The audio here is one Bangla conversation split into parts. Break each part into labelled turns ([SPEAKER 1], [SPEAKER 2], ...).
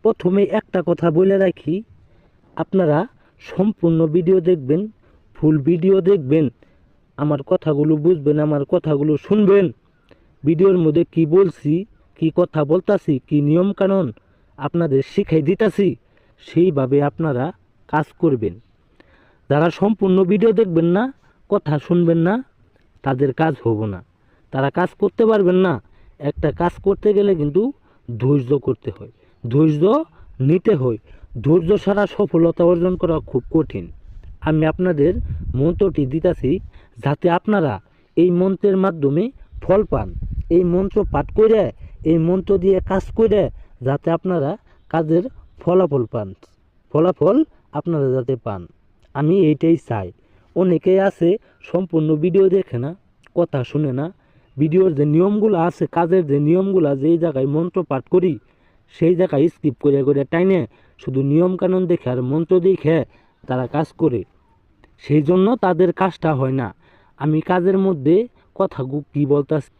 [SPEAKER 1] প্রথমে একটা কথা বলে রাখি, আপনারা সম্পূর্ণ ভিডিও দেখবেন, ফুল ভিডিও দেখবেন, আমার কথাগুলো বুঝবেন, আমার কথাগুলো শুনবেন। ভিডিওর মধ্যে কি বলছি, কি কথা বলতাছি, কি নিয়ম কানুন আপনাদের শিখাই দিতাছি, সেইভাবে আপনারা কাজ করবেন। যারা সম্পূর্ণ ভিডিও দেখবেন না, কথা শুনবেন না, তাদের কাজ হবো না, তারা কাজ করতে পারবেন না। একটা কাজ করতে গেলে কিন্তু ধৈর্য করতে হয়, ধৈর্য নিতে হয়। ধৈর্য ছাড়া সফলতা অর্জন করা খুব কঠিন। আমি আপনাদের মন্ত্রটি দিতেছি, যাতে আপনারা এই মন্ত্রের মাধ্যমে ফল পান। এই মন্ত্র পাঠ করে, এই মন্ত্র দিয়ে কাজ করে যাতে আপনারা কাজের ফলাফল পান, ফলাফল আপনারা যাতে পান, আমি এইটাই চাই। অনেকেই আছে সম্পূর্ণ ভিডিও দেখে না, কথা শুনে না। ভিডিওর যে নিয়মগুলো আছে, কাজের যে নিয়মগুলো, যেই জায়গায় মন্ত্র পাঠ করি সেই জায়গায় স্কিপ করে করে টাইনে শুধু নিয়মকানুন দেখে আর মন্ত্র দেখে তারা কাজ করে, সেই জন্য তাদের কাজটা হয় না। আমি কাজের মধ্যে কথা কি বলতাছি,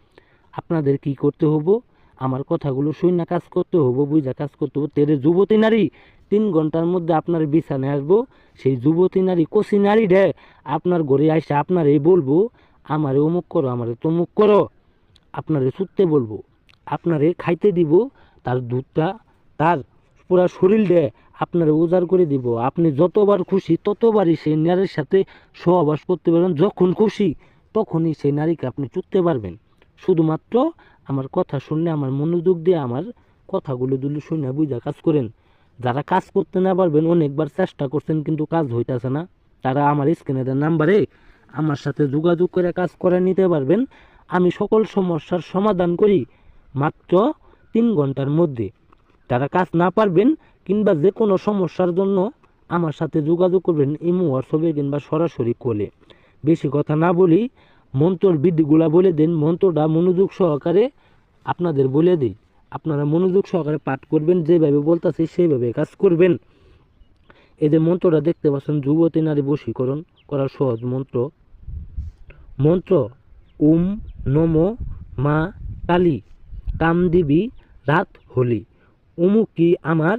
[SPEAKER 1] আপনাদের কি করতে হবো, আমার কথাগুলো শুনে কাজ করতে হবো, বুঝা কাজ করতে হবো। তেরে যুবতী নারী 3 ঘন্টার মধ্যে আপনার বিছানায় আসবো। সেই যুবতী নারী, কচি নারী রে আপনার ঘরে আসে আপনার এই বলবো, আমারে অমুক করো, আমারে তমুক করো, আপনারে ছুটতে বলবো, আপনারে খাইতে দিব, তার দুধটা, তার পুরা শরীর দে আপনারে উজাড় করে দিব। আপনি যতবার খুশি ততবারই সেই নারীর সাথে সহবাস করতে পারবেন। যখন খুশি তখনই সেই নারীকে আপনি চুটতে পারবেন। শুধুমাত্র আমার কথা শুনলে, আমার মনোযোগ দিয়ে আমার কথাগুলো দুলি শুনে বুঝা কাজ করেন। যারা কাজ করতে না পারবেন, অনেকবার চেষ্টা করছেন কিন্তু কাজ হইতেছে না, তারা আমার স্ক্রিনের নাম্বারে আমার সাথে যোগাযোগ করে কাজ করে নিতে পারবেন। আমি সকল সমস্যার সমাধান করি মাত্র 3 ঘন্টার মধ্যে। যারা কাজ না পারবেন কিংবা যে কোনো সমস্যার জন্য আমার সাথে যোগাযোগ করবেন ইমো, হোয়াটসঅ্যাপে কিংবা সরাসরি কলে। বেশি কথা না বলি, মন্ত্রর বিধিগুলা বলে দেন। মন্ত্রটা মনোযোগ সহকারে আপনাদের বলে দিই, আপনারা মনোযোগ সহকারে পাঠ করবেন, যেভাবে বলতেছি সেইভাবে কাজ করবেন। এই যে মন্ত্রটা দেখতে পাচ্ছেন, যুবতী নারী বশীকরণ করার সহজ মন্ত্র। মন্ত্র ওম নমো মা কালী কামদেবী রাত হলি অমুকি আমার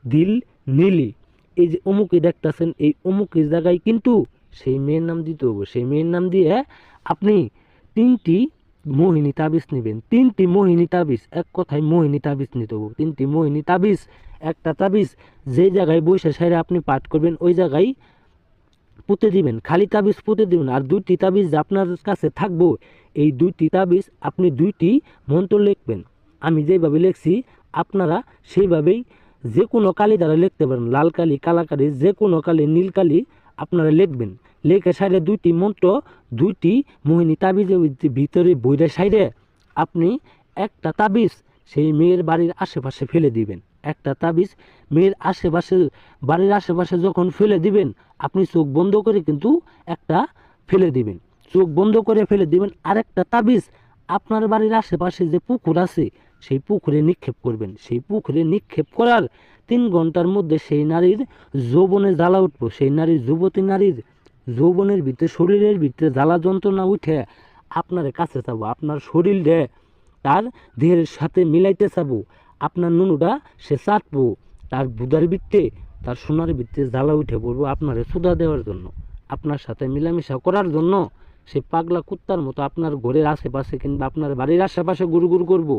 [SPEAKER 1] দিল নীলি। এই যে অমুকি দেখতেছেন, এই অমুকের জায়গায় কিন্তু সেই মেয়ের নাম দিতে হবে। সেই মেয়ের নাম দিয়ে আপনি 3টি মোহিনী তাবিজ নেবেন। 3টি মোহিনী তাবিজ, এক কথায় মোহিনী তাবিজ নিতে হবে। 3টি মোহিনী তাবিজ, একটা তাবিজ যে জায়গায় বসে সেরে আপনি পাঠ করবেন ওই জায়গায় পুঁতে দিবেন, খালি তাবিজ পুঁতে দিবেন। আর 2টি তাবিজ আপনার কাছে থাকবো, এই 2টি তাবিজ আপনি 2টি মন্ত্র লিখবেন। আমি যেভাবে লিখছি আপনারা সেইভাবেই যে কোনো কালি দ্বারা লিখতে পারেন, লাল কালি, কালা কালি, যে কোনো কালি, নীল কালি আপনারা লিখবেন। লেখে সাইডে 2টি মন্ত্র, 2টি মোহিনী তাবিজের ভিতরে বইয়ের সাইডে আপনি একটা তাবিজ সেই মেয়ের বাড়ির আশেপাশে ফেলে দিবেন। একটা তাবিজ মেয়ের আশেপাশে, বাড়ির আশেপাশে যখন ফেলে দিবেন, আপনি চোখ বন্ধ করে কিন্তু একটা ফেলে দিবেন, চোখ বন্ধ করে ফেলে দিবেন। আরেকটা তাবিজ আপনার বাড়ির আশেপাশে যে পুকুর আছে সেই পুকুরে নিক্ষেপ করবেন। সেই পুকুরে নিক্ষেপ করার 3 ঘন্টার মধ্যে সেই নারীর যৌবনে জ্বালা উঠবো। সেই নারীর, যুবতী নারীর যৌবনের ভিতরে, শরীরের ভিতরে জ্বালা যন্ত্রণা উঠে আপনার কাছে চাবো, আপনার শরীরে তার দেহের সাথে মিলাইতে চাবো, আপনার নুনুটা সে চাটবো, তার বুধার বৃত্তে, তার সোনার বৃত্তে জ্বালা উঠে পড়বো আপনারে সুদা দেওয়ার জন্য, আপনার সাথে মিলামিশা করার জন্য। সে পাগলা কুত্তার মতো আপনার ঘরের আশেপাশে কিংবা আপনার বাড়ির আশেপাশে গুরু গুরু করবো।